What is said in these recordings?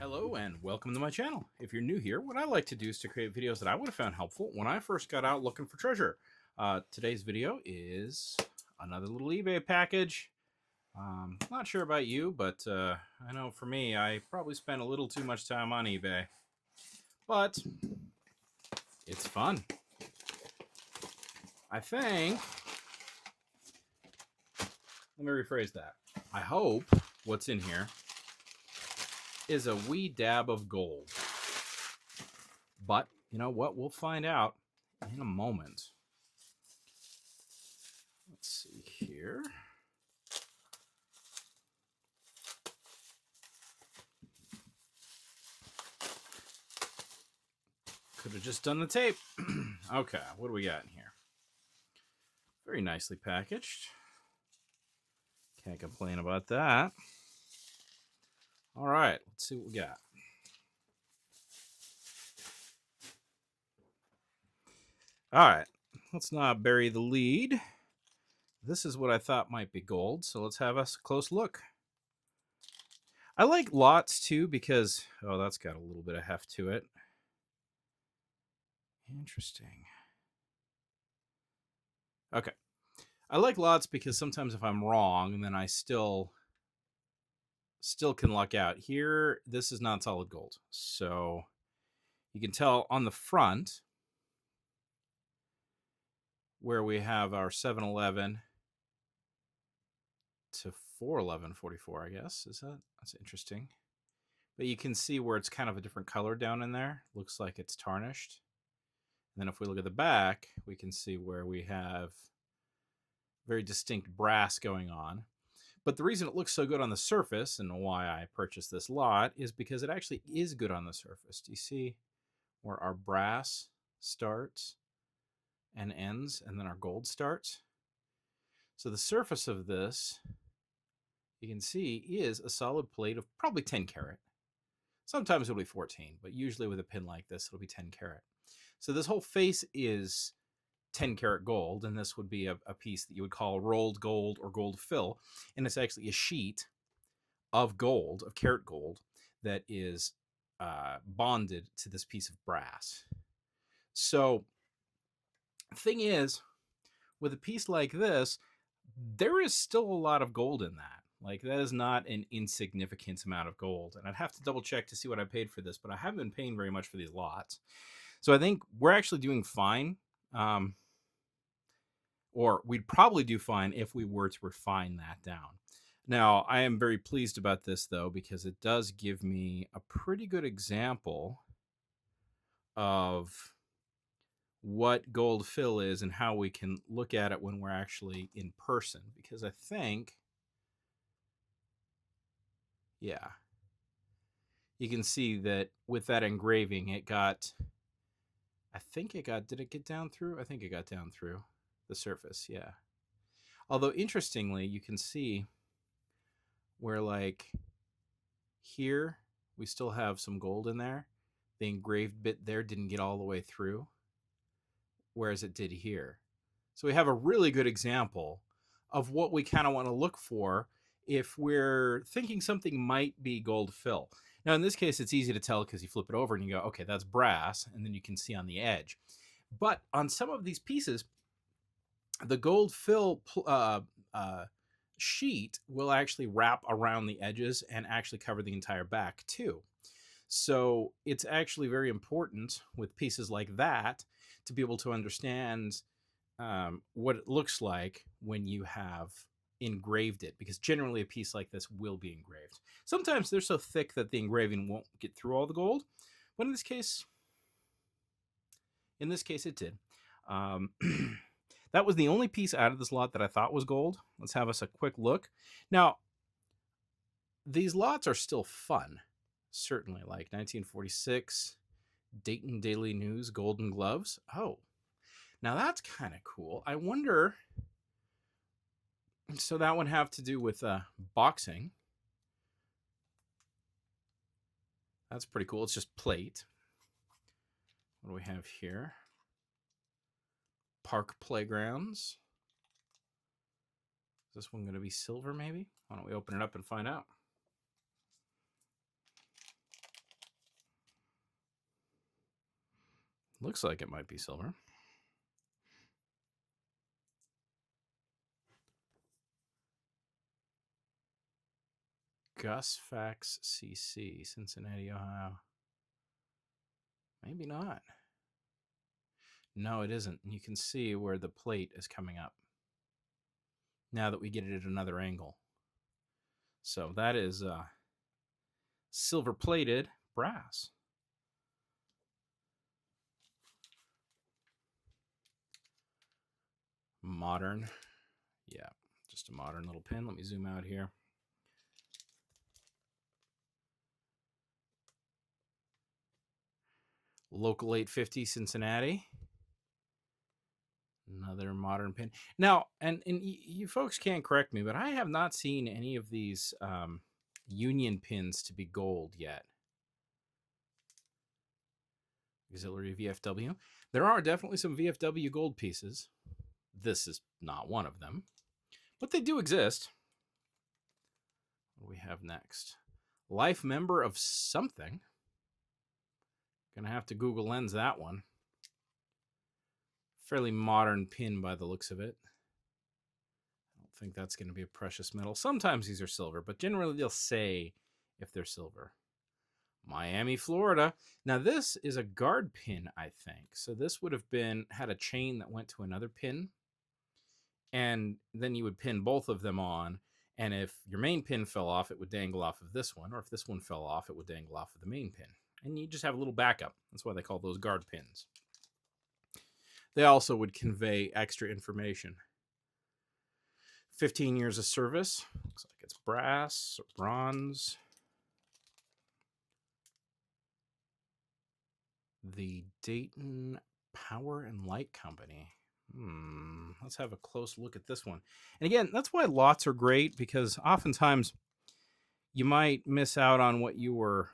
Hello and welcome to my channel. If you're new here, what I like to do is to create videos that I would have found helpful when I first got out looking for treasure. Today's video is another little eBay package. Not sure about you, but I know for me, I probably spent a little too much time on eBay. But it's fun. I think, let me rephrase that. I hope what's in here is a wee dab of gold. But you know what? We'll find out in a moment. Let's see here. Could have just done the tape. Okay, what do we got in here? Very nicely packaged. Can't complain about that. All right, let's see what we got. All right, let's not bury the lead. This is what I thought might be gold, so let's have a close look. I like lots too because, oh, that's got a little bit of heft to it. Interesting. Okay. I like lots because sometimes if I'm wrong, then I still can luck out. Here, this is not solid gold. So you can tell on the front where we have our 711 to 411.44, I guess. That's interesting. But you can see where it's kind of a different color down in there. Looks like it's tarnished. And then if we look at the back, we can see where we have very distinct brass going on. But the reason it looks so good on the surface and why I purchased this lot is because it actually is good on the surface. Do you see where our brass starts and ends and then our gold starts? So the surface of this, you can see, is a solid plate of probably 10 karat. Sometimes it'll be 14, but usually with a pin like this, it'll be 10 karat. So this whole face is 10 karat gold, and this would be a piece that you would call rolled gold or gold fill, and it's actually a sheet of gold, of karat gold, that is bonded to this piece of brass. So thing is, with a piece like this, there is still a lot of gold in that. Like, that is not an insignificant amount of gold, and I'd have to double check to see what I paid for this, but I haven't been paying very much for these lots. So I think we're actually doing fine. Or we'd probably do fine if we were to refine that down. Now, I am very pleased about this, though, because it does give me a pretty good example of what gold fill is and how we can look at it when we're actually in person. Because I think, yeah, you can see that with that engraving, it got, did it get down through? I think it got down through the surface, yeah. Although, interestingly, you can see where, like, here we still have some gold in there. The engraved bit there didn't get all the way through, whereas it did here. So we have a really good example of what we kind of want to look for if we're thinking something might be gold fill. Now, in this case, it's easy to tell because you flip it over and you go, okay, that's brass, and then you can see on the edge. But on some of these pieces, the gold fill sheet will actually wrap around the edges and actually cover the entire back too. So it's actually very important with pieces like that to be able to understand what it looks like when you have engraved it, because generally a piece like this will be engraved. Sometimes they're so thick that the engraving won't get through all the gold, but in this case it did. That was the only piece out of this lot that I thought was gold. Let's have us a quick look. Now, these lots are still fun, certainly, like 1946, Dayton Daily News, Golden Gloves. Oh, now that's kind of cool. I wonder, so that would have to do with boxing. That's pretty cool. It's just plate. What do we have here? Park Playgrounds. Is this one going to be silver, maybe? Why don't we open it up and find out? Looks like it might be silver. Gus Fax CC, Cincinnati, Ohio. Maybe not. No, it isn't. You can see where the plate is coming up now that we get it at another angle. So that is silver plated brass. Modern. Yeah, just a modern little pin. Let me zoom out here. Local 850 Cincinnati. Another modern pin. Now, and you folks can't correct me, but I have not seen any of these union pins to be gold yet. Auxiliary VFW. There are definitely some VFW gold pieces. This is not one of them, but they do exist. What do we have next? Life member of something. Gonna have to Google Lens that one. Fairly modern pin by the looks of it. I don't think that's going to be a precious metal. Sometimes these are silver, but generally they'll say if they're silver. Miami, Florida. Now this is a guard pin, I think. So this would have had a chain that went to another pin, and then you would pin both of them on. And if your main pin fell off, it would dangle off of this one, or if this one fell off, it would dangle off of the main pin. And you just have a little backup. That's why they call those guard pins. They also would convey extra information. 15 years of service. Looks like it's brass or bronze. The Dayton Power and Light Company. Let's have a close look at this one. And again, that's why lots are great, because oftentimes you might miss out on what you were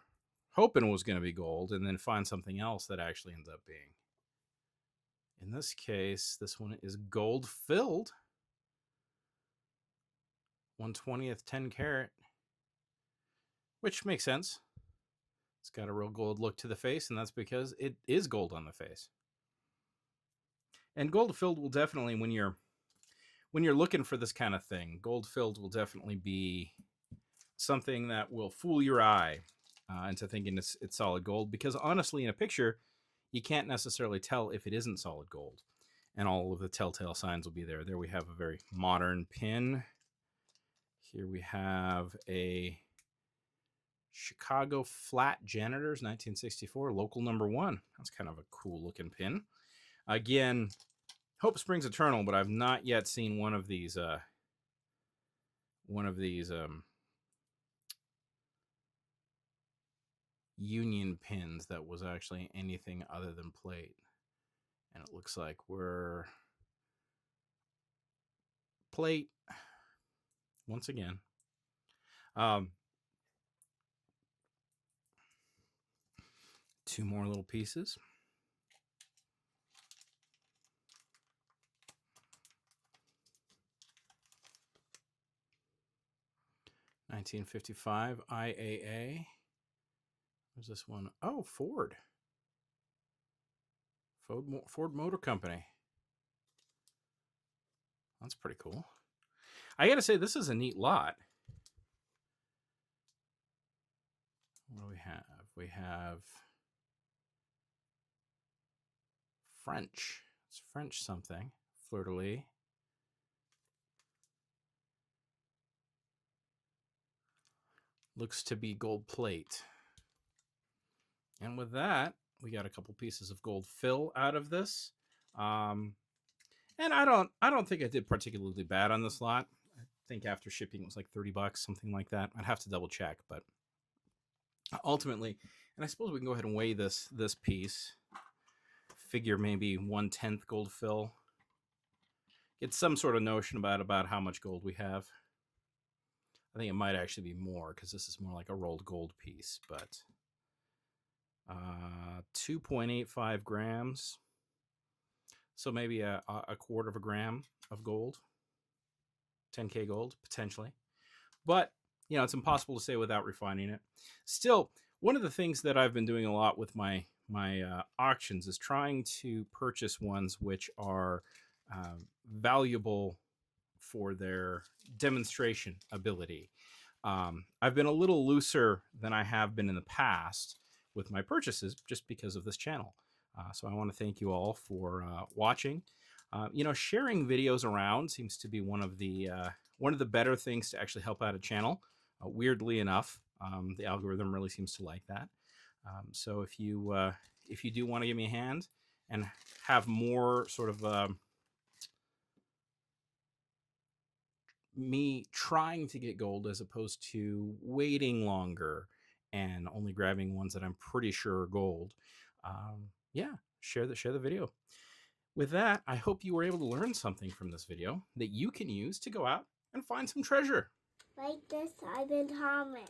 hoping was going to be gold and then find something else that actually ends up being. In this case, this one is gold filled. 1/20th 10 karat, which makes sense. It's got a real gold look to the face, and that's because it is gold on the face. And gold filled will definitely, when you're looking for this kind of thing, gold filled will definitely be something that will fool your eye into thinking it's solid gold, because honestly, in a picture, you can't necessarily tell if it isn't solid gold, and all of the telltale signs will be there. There we have a very modern pin. Here we have a Chicago Flat Janitors, 1964, local number 1. That's kind of a cool looking pin. Again, hope springs eternal, but I've not yet seen one of these union pins that was actually anything other than plate. And it looks like we're plate once again. Two more little pieces. $1955 IAA. Where's this one? Oh, Ford. Ford Motor Company. That's pretty cool. I gotta say, this is a neat lot. What do we have? We have French. It's French something. Fleur-de-lis. Looks to be gold plate. And with that, we got a couple pieces of gold fill out of this. And I don't think I did particularly bad on this lot. I think after shipping it was like $30, something like that. I'd have to double check, but ultimately, and I suppose we can go ahead and weigh this piece. Figure maybe 1/10 gold fill. Get some sort of notion about how much gold we have. I think it might actually be more, because this is more like a rolled gold piece, but 2.85 grams. So maybe a quarter of a gram of gold. 10K gold, potentially. But, it's impossible to say without refining it. Still, one of the things that I've been doing a lot with my my auctions is trying to purchase ones which are valuable for their demonstration ability. I've been a little looser than I have been in the past with my purchases just because of this channel. So I want to thank you all for watching. Sharing videos around seems to be one of the better things to actually help out a channel. Weirdly enough, the algorithm really seems to like that. So if you do want to give me a hand and have more sort of me trying to get gold as opposed to waiting longer and only grabbing ones that I'm pretty sure are gold, yeah, share the video. With that, I hope you were able to learn something from this video that you can use to go out and find some treasure. Like this, I've been Thomas.